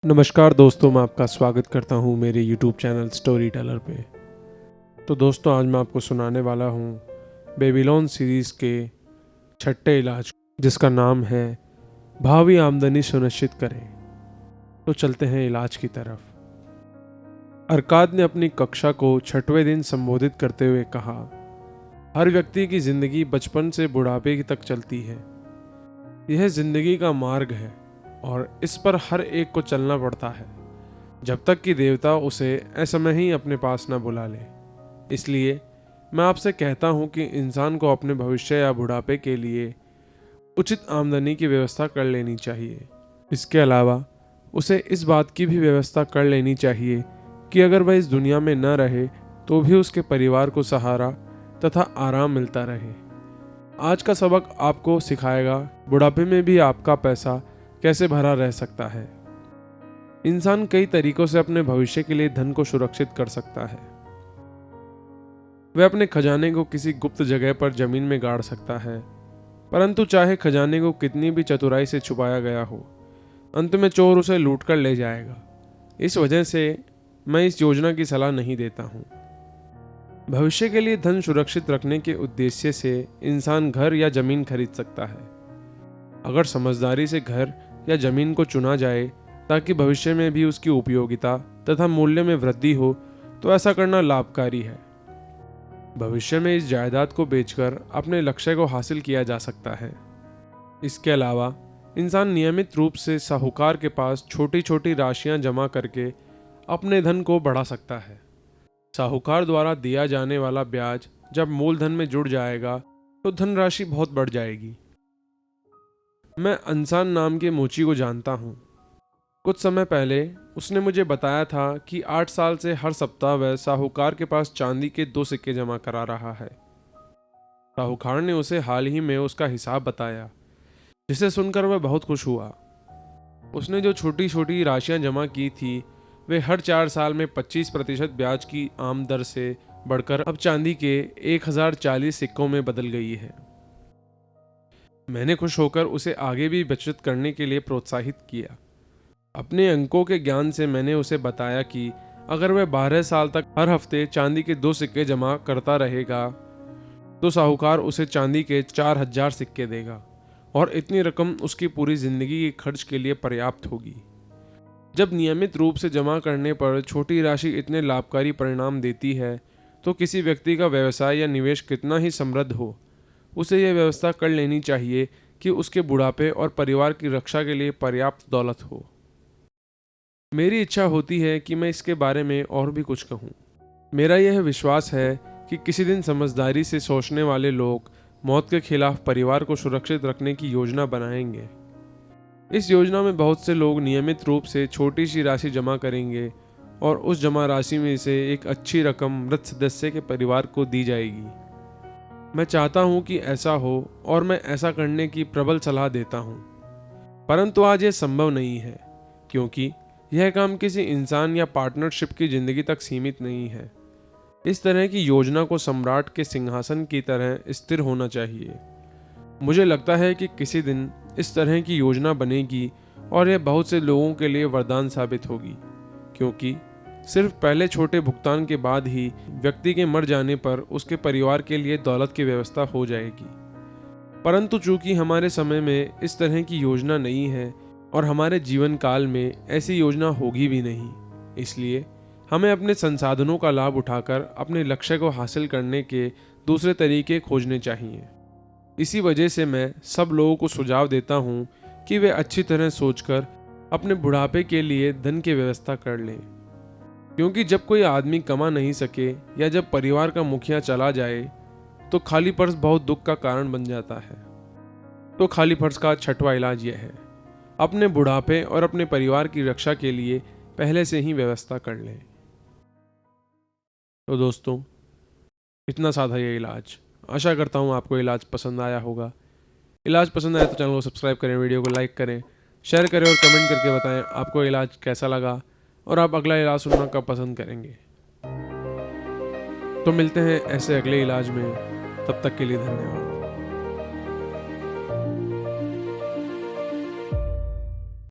नमस्कार दोस्तों, मैं आपका स्वागत करता हूँ मेरे यूट्यूब चैनल स्टोरी टेलर पे। तो दोस्तों, आज मैं आपको सुनाने वाला हूँ बेबीलोन सीरीज़ के छठे इलाज, जिसका नाम है भावी आमदनी सुनिश्चित करें। तो चलते हैं इलाज की तरफ। अरकाद ने अपनी कक्षा को छठवें दिन संबोधित करते हुए कहा, हर व्यक्ति की जिंदगी बचपन से बुढ़ापे तक चलती है। यह जिंदगी का मार्ग है और इस पर हर एक को चलना पड़ता है जब तक कि देवता उसे असमय ही अपने पास न बुला ले। इसलिए मैं आपसे कहता हूँ कि इंसान को अपने भविष्य या बुढ़ापे के लिए उचित आमदनी की व्यवस्था कर लेनी चाहिए। इसके अलावा उसे इस बात की भी व्यवस्था कर लेनी चाहिए कि अगर वह इस दुनिया में न रहे तो भी उसके परिवार को सहारा तथा आराम मिलता रहे। आज का सबक आपको सिखाएगा बुढ़ापे में भी आपका पैसा कैसे भरा रह सकता है। इंसान कई तरीकों से अपने भविष्य के लिए धन को सुरक्षित कर सकता है। वह अपने खजाने को किसी गुप्त जगह पर जमीन में गाड़ सकता है, परंतु चाहे खजाने को कितनी भी चतुराई से छुपाया गया हो, अंत में चोर उसे लूट कर ले जाएगा। इस वजह से मैं इस योजना की सलाह नहीं देता हूँ। भविष्य के लिए धन सुरक्षित रखने के उद्देश्य से इंसान घर या जमीन खरीद सकता है। अगर समझदारी से घर या जमीन को चुना जाए ताकि भविष्य में भी उसकी उपयोगिता तथा मूल्य में वृद्धि हो, तो ऐसा करना लाभकारी है। भविष्य में इस जायदाद को बेचकर अपने लक्ष्य को हासिल किया जा सकता है। इसके अलावा इंसान नियमित रूप से साहूकार के पास छोटी छोटी राशियां जमा करके अपने धन को बढ़ा सकता है। साहूकार द्वारा दिया जाने वाला ब्याज जब मूलधन में जुड़ जाएगा तो धनराशि बहुत बढ़ जाएगी। मैं अंसान नाम के मोची को जानता हूँ। कुछ समय पहले उसने मुझे बताया था कि 8 साल से हर सप्ताह वह साहूकार के पास चांदी के 2 सिक्के जमा करा रहा है। साहूकार ने उसे हाल ही में उसका हिसाब बताया, जिसे सुनकर वह बहुत खुश हुआ। उसने जो छोटी छोटी राशियां जमा की थी वे हर 4 साल में 25% ब्याज की आम दर से बढ़कर अब चांदी के 1040 सिक्कों में बदल गई है। मैंने खुश होकर उसे आगे भी बचत करने के लिए प्रोत्साहित किया। अपने अंकों के ज्ञान से मैंने उसे बताया कि अगर वह 12 साल तक हर हफ्ते चांदी के 2 सिक्के जमा करता रहेगा तो साहूकार उसे चांदी के 4000 सिक्के देगा और इतनी रकम उसकी पूरी जिंदगी के खर्च के लिए पर्याप्त होगी। जब नियमित रूप से जमा करने पर छोटी राशि इतने लाभकारी परिणाम देती है तो किसी व्यक्ति का व्यवसाय या निवेश कितना ही समृद्ध हो, उसे यह व्यवस्था कर लेनी चाहिए कि उसके बुढ़ापे और परिवार की रक्षा के लिए पर्याप्त दौलत हो। मेरी इच्छा होती है कि मैं इसके बारे में और भी कुछ कहूँ। मेरा यह विश्वास है कि किसी दिन समझदारी से सोचने वाले लोग मौत के खिलाफ परिवार को सुरक्षित रखने की योजना बनाएंगे। इस योजना में बहुत से लोग नियमित रूप से छोटी सी राशि जमा करेंगे और उस जमा राशि में से एक अच्छी रकम मृत सदस्य के परिवार को दी जाएगी। मैं चाहता हूं कि ऐसा हो और मैं ऐसा करने की प्रबल सलाह देता हूं, परंतु आज यह संभव नहीं है क्योंकि यह काम किसी इंसान या पार्टनरशिप की जिंदगी तक सीमित नहीं है। इस तरह की योजना को सम्राट के सिंहासन की तरह स्थिर होना चाहिए। मुझे लगता है कि किसी दिन इस तरह की योजना बनेगी और यह बहुत से लोगों के लिए वरदान साबित होगी, क्योंकि सिर्फ पहले छोटे भुगतान के बाद ही व्यक्ति के मर जाने पर उसके परिवार के लिए दौलत की व्यवस्था हो जाएगी। परंतु चूंकि हमारे समय में इस तरह की योजना नहीं है और हमारे जीवन काल में ऐसी योजना होगी भी नहीं, इसलिए हमें अपने संसाधनों का लाभ उठाकर अपने लक्ष्य को हासिल करने के दूसरे तरीके खोजने चाहिए। इसी वजह से मैं सब लोगों को सुझाव देता हूँ कि वे अच्छी तरह सोचकर अपने बुढ़ापे के लिए धन की व्यवस्था कर लें, क्योंकि जब कोई आदमी कमा नहीं सके या जब परिवार का मुखिया चला जाए तो खाली पर्स बहुत दुख का कारण बन जाता है। तो खाली पर्स का छठवां इलाज यह है, अपने बुढ़ापे और अपने परिवार की रक्षा के लिए पहले से ही व्यवस्था कर लें। तो दोस्तों, इतना साधा ये इलाज। आशा करता हूँ आपको इलाज पसंद आया होगा। इलाज पसंद आया तो चैनल को सब्सक्राइब करें, वीडियो को लाइक करें, शेयर करें और कमेंट करके बताएं आपको इलाज कैसा लगा और आप अगला इलाज सुनना कब पसंद करेंगे। तो मिलते हैं ऐसे अगले इलाज में, तब तक के लिए धन्यवाद।